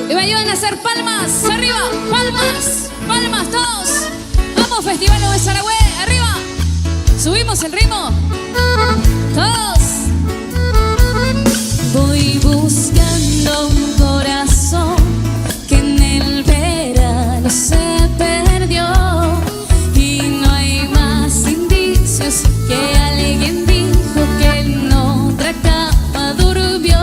Y me ayudan a hacer palmas, arriba, palmas, palmas todos. Vamos, Festival de Saragüe, arriba. Subimos el ritmo, todos. Voy buscando un corazón que en el verano se perdió y no hay más indicios que alguien dijo que en otra cama durmió.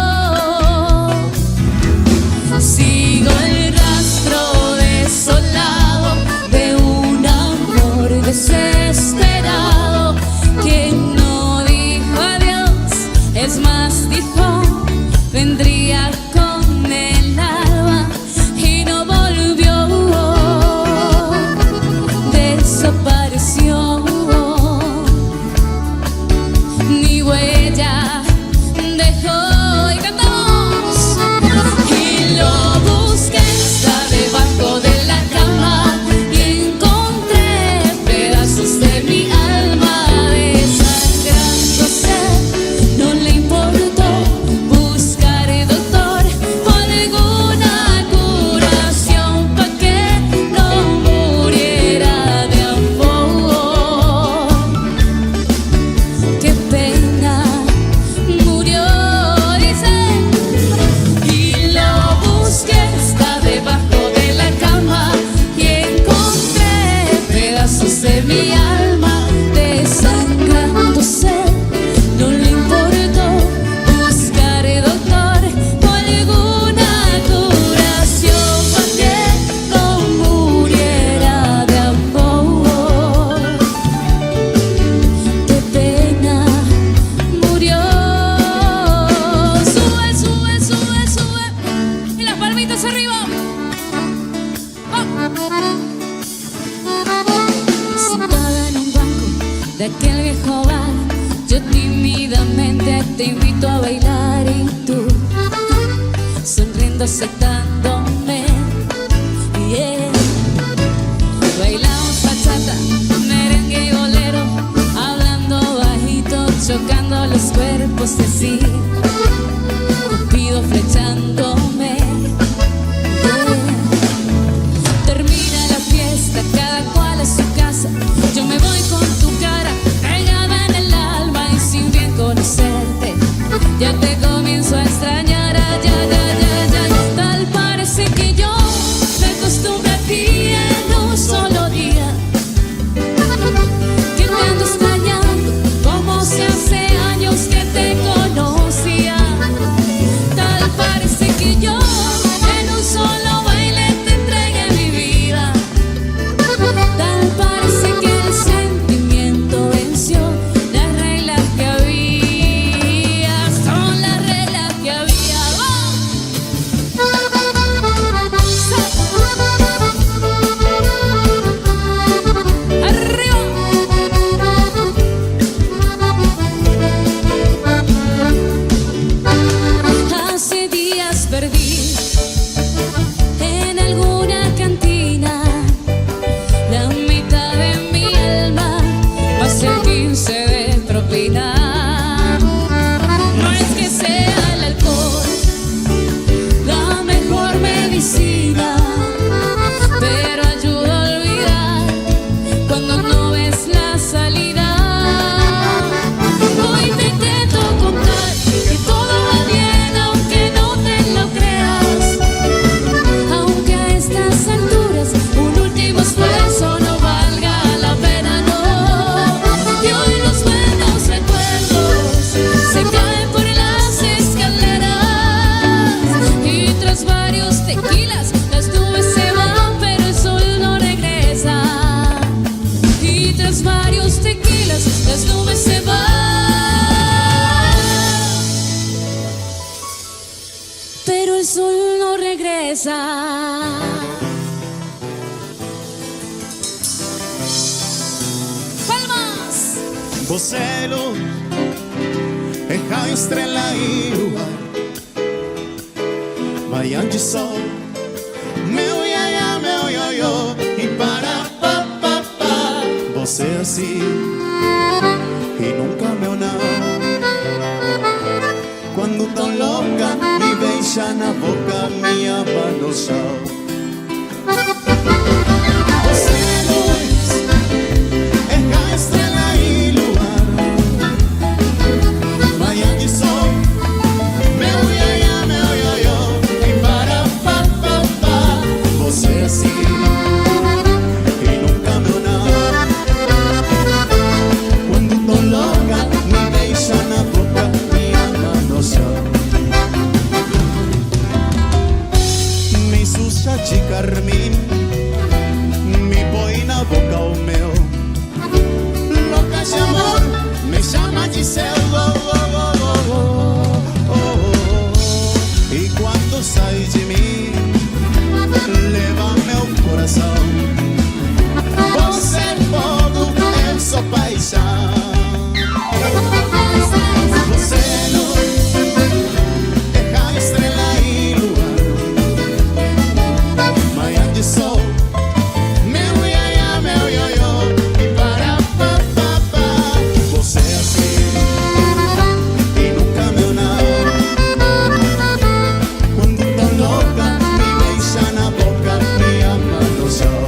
Sigo el rastro desolado de un amor desesperado que no dijo adiós, es más dijo vendría con el alba y no volvió, desapareció, ni huella dejó. Y cantamos. Y lo busqué, está debajo de la cama y encontré pedazos de mi alma desangrándose. No le importó buscar doctor o alguna curación pa' que no muriera de amor. Qué pena, murió, dice. Y lo busqué, está debajo de la cama y encontré pedazos de mi alma desangrándose. No le importó buscar doctor o alguna curación pa' que no muriera de amor. Qué pena, murió. Sube, sube, sube, sube. Y las palmitas arriba. Sentada en un banco de aquel viejo bar, yo tímidamente te invito a bailar y tú sonriendo aceptándome. Yeah. Bailamos bachata, merengue y bolero, hablando bajito, chocando los cuerpos así, Cupido flechándome. Yeah. Termina la fiesta, cada cual a su casa. Yo me voy con tu cara pegada en el alma y sin bien conocerte, ya te comienzo a extrañar. Ay, ay, ay, ay, ay. Tal parece que yo me acostumbro a ti en un solo día, que te ando extrañando como si hace años que te conocía. Tal parece que yo en un solo baile te entregué mi vida. Tal parece que el sentimiento venció las reglas que había, son las reglas que había. ¡Arriba! Hace días perdí en alguna cantina la mitad de mi alma, más el 15 de propina. No es que sea el alcohol la mejor medicina, pero ayuda a olvidar cuando no ves la salida. Hoy te intento contar que todo va bien, aunque no te lo creas, aunque a estas alturas un último esfuerzo no valga la pena, no. Y hoy los buenos recuerdos se caen por las escaleras y tras varios tequilas las nubes se van, pero el sol no regresa. Y tras varios tequilas las nubes se van, pero el sol no regresa. Palmas. Você luz, é raio, estrela e luar, manhã de sol, meu iaia, meu ioiô, e para pá, pá, pá. Você assim e nunca meu não. Quando tão louca me vem beija na boca, me ama no chão. Você é luz, é a estrela e luar, manhã de sol, meu iaiá, meu ioiô, e para pá, pá, pá. Você é assim e nunca meu não. Quando tô louca, me beija na boca, me ama no chão. Me suja de carmim, me põe na boca o meu. Louca de amor, me chama de céu. Oh, oh, oh, oh, oh, oh. E quando sai de mim, leva meu coração. Você é fogo, eu sou paixão. Você é luz, é a estrela e luar, manhã de sol, meu iaiá, meu ioiô, e para pá, pá, pá. Você é assim e nunca meu não. Quando tô louca, me beija na boca, me ama no chão.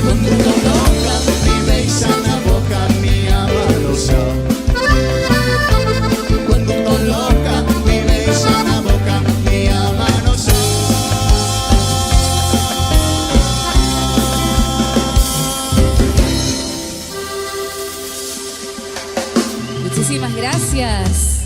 Quando tô louca, me beija na boca, me ama no chão. Quando tô louca, me beija na boca, me ama no chão. Muchísimas gracias.